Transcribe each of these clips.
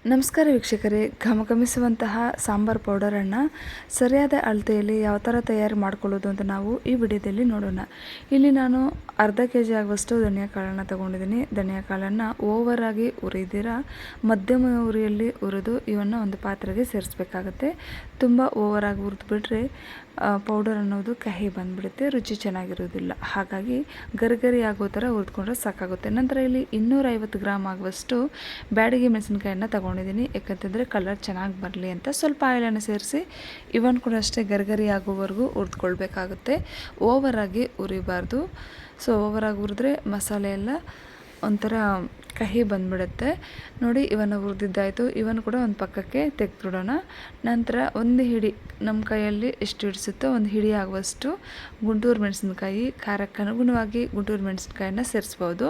ನಮಸ್ಕಾರ ವೀಕ್ಷಕರೇ, ಘಮಘಮಿಸುವಂತಹ ಸಾಂಬಾರ್ ಪೌಡರನ್ನು ಸರಿಯಾದ ಅಳತೆಯಲ್ಲಿ ಯಾವ ಥರ ತಯಾರು ಮಾಡ್ಕೊಳ್ಳೋದು ಅಂತ ನಾವು ಈ ವಿಡಿಯೋದಲ್ಲಿ ನೋಡೋಣ. ಇಲ್ಲಿ ನಾನು ಅರ್ಧ ಕೆಜಿ ಆಗುವಷ್ಟು ಧನಿಯಾ ಕಾಳನ್ನು ತಗೊಂಡಿದ್ದೀನಿ. ಧನಿಯಾ ಕಾಳನ್ನು ಓವರಾಗಿ ಹುರಿದಿರ ಮಧ್ಯಮ ಉರಿಯಲ್ಲಿ ಹುರಿದು ಇವನ್ನು ಒಂದು ಪಾತ್ರೆಗೆ ಸೇರಿಸಬೇಕಾಗುತ್ತೆ. ತುಂಬ ಓವರಾಗಿ ಹುರಿದ್ಬಿಟ್ರೆ ಪೌಡರ್ ಅನ್ನೋದು ಕಹಿ ಬಂದುಬಿಡುತ್ತೆ, ರುಚಿ ಚೆನ್ನಾಗಿರೋದಿಲ್ಲ. ಹಾಗಾಗಿ ಗರಿಗರಿ ಆಗೋ ಥರ ಹುರಿದ್ಕೊಂಡ್ರೆ ಸಾಕಾಗುತ್ತೆ. ನಂತರ ಇಲ್ಲಿ 250 ಗ್ರಾಮ್ ಆಗುವಷ್ಟು ಬ್ಯಾಡಗಿ ಮೆಣಸಿನ್ಕಾಯನ್ನು ತಗೊಂಡಿದ್ದೀನಿ. ಯಾಕಂತಂದರೆ ಕಲರ್ ಚೆನ್ನಾಗಿ ಬರಲಿ ಅಂತ ಸ್ವಲ್ಪ ಆಯಿಲನ್ನು ಸೇರಿಸಿ ಇವನ್ ಕೂಡ ಅಷ್ಟೇ ಗರಿಗರಿ ಆಗೋವರೆಗೂ ಹುರಿದ್ಕೊಳ್ಬೇಕಾಗುತ್ತೆ. ಓವರಾಗಿ ಹುರಿಬಾರ್ದು. ಸೊ ಓವರಾಗಿ ಹುರಿದ್ರೆ ಮಸಾಲೆ ಎಲ್ಲ ಒಂಥರ ಕಹಿ ಬಂದುಬಿಡುತ್ತೆ. ನೋಡಿ, ಇವನ್ನು ಹುರಿದಿದ್ದಾಯಿತು. ಇವನ್ನು ಕೂಡ ಒಂದು ಪಕ್ಕಕ್ಕೆ ತೆಗೆದುಬಿಡೋಣ. ನಂತರ ಒಂದು ಹಿಡಿ, ನಮ್ಮ ಕೈಯಲ್ಲಿ ಎಷ್ಟು ಹಿಡಿಸುತ್ತೋ ಒಂದು ಹಿಡಿ ಆಗುವಷ್ಟು ಗುಂಟೂರು ಮೆಣಸಿನ್ಕಾಯಿ, ಖಾರಕ್ಕೆ ಅನುಗುಣವಾಗಿ ಗುಂಟೂರು ಮೆಣಸಿನ್ಕಾಯನ್ನು ಸೇರಿಸ್ಬೋದು.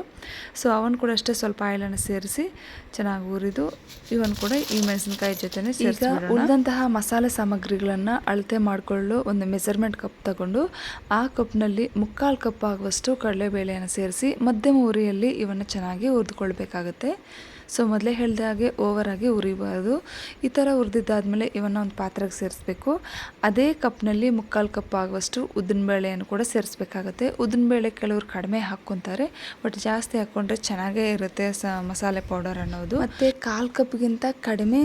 ಸೊ ಅವನ್ನು ಕೂಡ ಅಷ್ಟೇ ಸ್ವಲ್ಪ ಆಯಿಲನ್ನು ಸೇರಿಸಿ ಚೆನ್ನಾಗಿ ಹುರಿದು ಇವನ್ನು ಕೂಡ ಈ ಮೆಣಸಿನ್ಕಾಯಿ ಜೊತೆನೇ ಸೇರಿಸ್ಬಿಡೋಣ. ಉಳಿದಂತಹ ಮಸಾಲೆ ಸಾಮಗ್ರಿಗಳನ್ನು ಅಳತೆ ಮಾಡಿಕೊಳ್ಳಲು ಒಂದು ಮೆಜರ್ಮೆಂಟ್ ಕಪ್ ತಗೊಂಡು ಆ ಕಪ್ನಲ್ಲಿ 3/4 ಕಪ್ ಆಗುವಷ್ಟು ಕಡಲೆಬೇಳೆಯನ್ನು ಸೇರಿಸಿ ಮಧ್ಯಮ ಉರಿಯಲ್ಲಿ ಇವನ್ನು ಚೆನ್ನಾಗಿ ಹುರಿದುಕೊಳ್ಬೇಕಾಗುತ್ತೆ. ಸೊ ಮೊದಲೇ ಹೇಳಿದ ಹಾಗೆ ಓವರಾಗಿ ಹುರಿಬಾರ್ದು. ಈ ಥರ ಹುರಿದಿದ್ದಾದಮೇಲೆ ಇವನ್ನು ಒಂದು ಪಾತ್ರೆಗೆ ಸೇರಿಸ್ಬೇಕು. ಅದೇ ಕಪ್ನಲ್ಲಿ 3/4 ಕಪ್ ಆಗುವಷ್ಟು ಉದ್ದಿನಬೇಳೆಯನ್ನು ಕೂಡ ಸೇರಿಸ್ಬೇಕಾಗುತ್ತೆ. ಉದ್ದಿನಬೇಳೆ ಕೆಲವರು ಕಡಿಮೆ ಹಾಕ್ಕೊತಾರೆ, ಬಟ್ ಜಾಸ್ತಿ ಹಾಕ್ಕೊಂಡ್ರೆ ಚೆನ್ನಾಗೇ ಇರುತ್ತೆ ಮಸಾಲೆ ಪೌಡರ್ ಅನ್ನೋದು. ಮತ್ತು 1/4 ಕಪ್ಗಿಂತ ಕಡಿಮೆ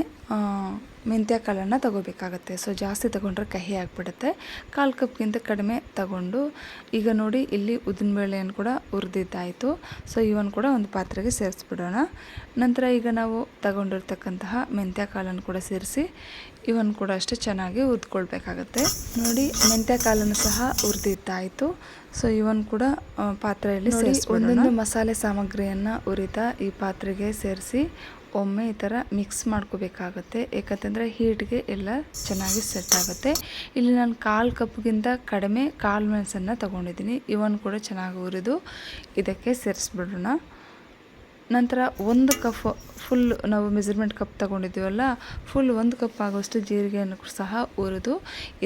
ಮೆಂತ್ಯ ಕಾಳನ್ನು ತಗೋಬೇಕಾಗತ್ತೆ. ಸೊ ಜಾಸ್ತಿ ತಗೊಂಡ್ರೆ ಕಹಿ ಆಗಿಬಿಡುತ್ತೆ. 1/4 ಕಪ್ಗಿಂತ ಕಡಿಮೆ ತಗೊಂಡು ಈಗ ನೋಡಿ, ಇಲ್ಲಿ ಉದ್ದಿನಬೇಳೆಯನ್ನು ಕೂಡ ಹುರಿದಿದ್ದಾಯಿತು. ಸೊ ಇವನ್ನು ಕೂಡ ಒಂದು ಪಾತ್ರೆಗೆ ಸೇರಿಸ್ಬಿಡೋಣ. ನಂತರ ಈಗ ನಾವು ತಗೊಂಡಿರ್ತಕ್ಕಂತಹ ಮೆಂತ್ಯ ಕಾಳನ್ನು ಕೂಡ ಸೇರಿಸಿ ಇವನ್ನು ಕೂಡ ಅಷ್ಟೇ ಚೆನ್ನಾಗಿ ಹುರಿದ್ಕೊಳ್ಬೇಕಾಗತ್ತೆ. ನೋಡಿ, ಮೆಂತ್ಯ ಕಾಳನ್ನು ಸಹ ಹುರಿದಿದ್ದಾಯಿತು. ಸೊ ಇವನ್ನು ಕೂಡ ಪಾತ್ರೆಯಲ್ಲಿ ಸೇರಿಸ್ಬಿಡೋಣ. ಒಂದೊಂದು ಮಸಾಲೆ ಸಾಮಗ್ರಿಯನ್ನು ಹುರಿತಾ ಈ ಪಾತ್ರೆಗೆ ಸೇರಿಸಿ ಒಮ್ಮೆ ಈ ಥರ ಮಿಕ್ಸ್ ಮಾಡ್ಕೋಬೇಕಾಗತ್ತೆ. ಏಕಂತಂದರೆ ಹೀಟ್ಗೆ ಎಲ್ಲ ಚೆನ್ನಾಗಿ ಸೆಟ್ ಆಗುತ್ತೆ. ಇಲ್ಲಿ ನಾನು 1/4 ಕಪ್ಗಿಂತ ಕಡಿಮೆ ಕಾಳು ಮೆಣಸನ್ನು ತೊಗೊಂಡಿದ್ದೀನಿ. ಇವನ್ನು ಕೂಡ ಚೆನ್ನಾಗಿ ಹುರಿದು ಇದಕ್ಕೆ ಸೇರಿಸ್ಬಿಡೋಣ. ನಂತರ 1 ಕಪ್ ಫುಲ್, ನಾವು ಮೆಜರ್ಮೆಂಟ್ ಕಪ್ ತೊಗೊಂಡಿದ್ದೀವಲ್ಲ, ಫುಲ್ 1 ಕಪ್ ಆಗುವಷ್ಟು ಜೀರಿಗೆಯನ್ನು ಸಹ ಹುರಿದು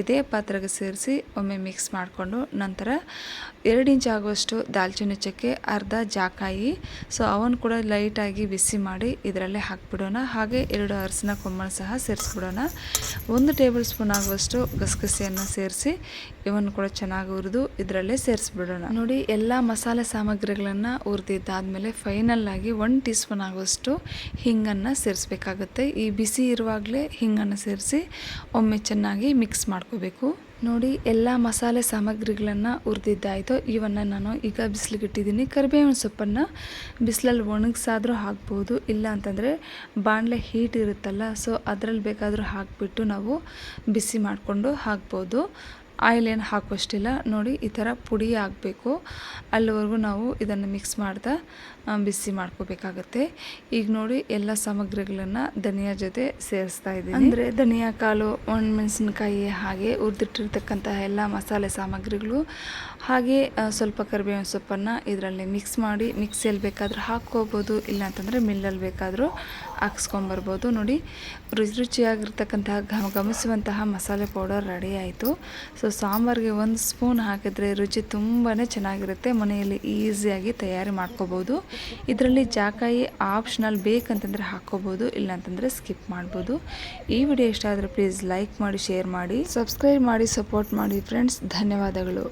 ಇದೇ ಪಾತ್ರೆಗೆ ಸೇರಿಸಿ ಒಮ್ಮೆ ಮಿಕ್ಸ್ ಮಾಡಿಕೊಂಡು ನಂತರ 2 ಇಂಚ್ ಆಗುವಷ್ಟು ದಾಲ್ಚಿನ್ನಿ ಚಕ್ಕೆ, ಅರ್ಧ ಜಾಕಾಯಿ, ಸೊ ಅವನ್ನು ಕೂಡ ಲೈಟಾಗಿ ಬಿಸಿ ಮಾಡಿ ಇದರಲ್ಲೇ ಹಾಕಿಬಿಡೋಣ. ಹಾಗೆ 2 ಅರಸಿನ ಕೊಂಬನ್ನು ಸಹ ಸೇರಿಸ್ಬಿಡೋಣ. 1 ಟೇಬಲ್ ಸ್ಪೂನ್ ಆಗುವಷ್ಟು ಗಸಗಸೆಯನ್ನು ಸೇರಿಸಿ ಇವನ್ನು ಕೂಡ ಚೆನ್ನಾಗಿ ಹುರಿದು ಇದರಲ್ಲೇ ಸೇರಿಸ್ಬಿಡೋಣ. ನೋಡಿ, ಎಲ್ಲ ಮಸಾಲೆ ಸಾಮಗ್ರಿಗಳನ್ನು ಹುರಿದಿದ್ದಾದಮೇಲೆ ಫೈನಲ್ ಆಗಿ 1 ಟೀ ಸ್ಪೂನ್ ಆಗುವಷ್ಟು ಹಿಂಗನ್ನು ಸೇರಿಸ್ಬೇಕಾಗುತ್ತೆ. ಈ ಬಿಸಿ ಇರುವಾಗಲೇ ಹಿಂಗನ್ನು ಸೇರಿಸಿ ಒಮ್ಮೆ ಚೆನ್ನಾಗಿ ಮಿಕ್ಸ್ ಮಾಡ್ಕೋಬೇಕು. ನೋಡಿ, ಎಲ್ಲ ಮಸಾಲೆ ಸಾಮಗ್ರಿಗಳನ್ನು ಹುರಿದಿದ್ದಾಯಿತು. ಇವನ್ನು ನಾನು ಈಗ ಬಿಸಿಲಿಗೆ ಇಟ್ಟಿದ್ದೀನಿ. ಕರಿಬೇವಿನ ಸೊಪ್ಪನ್ನು ಬಿಸಿಲಲ್ಲಿ ಒಣಗಿಸಾದರೂ ಹಾಕ್ಬೋದು, ಇಲ್ಲ ಅಂತಂದರೆ ಬಾಣಲೆ ಹೀಟ್ ಇರುತ್ತಲ್ಲ, ಸೊ ಅದರಲ್ಲಿ ಬೇಕಾದರೂ ಹಾಕಿಬಿಟ್ಟು ನಾವು ಬಿಸಿ ಮಾಡಿಕೊಂಡು ಹಾಕ್ಬೋದು. ಆಯಿಲ್ ಏನು ಹಾಕುವಷ್ಟಿಲ್ಲ. ನೋಡಿ, ಈ ಥರ ಪುಡಿ ಆಗಬೇಕು. ಅಲ್ಲಿವರೆಗೂ ನಾವು ಇದನ್ನು ಮಿಕ್ಸ್ ಮಾಡ್ತಾ ಬಿಸಿ ಮಾಡ್ಕೋಬೇಕಾಗತ್ತೆ. ಈಗ ನೋಡಿ, ಎಲ್ಲ ಸಾಮಗ್ರಿಗಳನ್ನು ಧನಿಯಾ ಜೊತೆ ಸೇರಿಸ್ತಾ ಇದ್ದೀನಿ. ಅಂದರೆ ಧನಿಯಾ ಕಾಳು, ಒಣಮೆಣಸಿನ್ಕಾಯಿ, ಹಾಗೆ ಹುರಿದಿಟ್ಟಿರ್ತಕ್ಕಂತಹ ಎಲ್ಲ ಮಸಾಲೆ ಸಾಮಗ್ರಿಗಳು, ಹಾಗೆ ಸ್ವಲ್ಪ ಕರಿಬೇವಿನ ಸೊಪ್ಪನ್ನು ಇದರಲ್ಲಿ ಮಿಕ್ಸ್ ಮಾಡಿ ಮಿಕ್ಸಿಯಲ್ಲಿ ಬೇಕಾದರೂ ಹಾಕ್ಕೋಬೋದು, ಇಲ್ಲ ಅಂತಂದರೆ ಮಿಲ್ಲಲ್ಲಿ ಬೇಕಾದರೂ ಹಾಕ್ಸ್ಕೊಂಬರ್ಬೋದು. ನೋಡಿ, ರುಚಿಯಾಗಿರ್ತಕ್ಕಂತಹ ಘಮಘಮಿಸುವಂತಹ ಮಸಾಲೆ ಪೌಡರ್ ರೆಡಿ ಆಯಿತು. ಸೊ ಸಾಂಬಾರಿಗೆ 1 ಸ್ಪೂನ್ ಹಾಕಿದ್ರೆ ರುಚಿ ತುಂಬಾ ಚೆನ್ನಾಗಿರುತ್ತೆ. ಮನೆಯಲ್ಲಿ ಈಸಿಯಾಗಿ ತಯಾರಿ ಮಾಡ್ಕೋಬೋದು. ಇದರಲ್ಲಿ ಜಾಕಾಯಿ ಆಪ್ಷನಲ್, ಬೇಕಂತಂದರೆ ಹಾಕ್ಕೋಬೋದು, ಇಲ್ಲಾಂತಂದರೆ ಸ್ಕಿಪ್ ಮಾಡ್ಬೋದು. ಈ ವಿಡಿಯೋ ಇಷ್ಟ ಆದರೆ ಪ್ಲೀಸ್ ಲೈಕ್ ಮಾಡಿ, ಶೇರ್ ಮಾಡಿ, ಸಬ್ಸ್ಕ್ರೈಬ್ ಮಾಡಿ, ಸಪೋರ್ಟ್ ಮಾಡಿ ಫ್ರೆಂಡ್ಸ್. ಧನ್ಯವಾದಗಳು.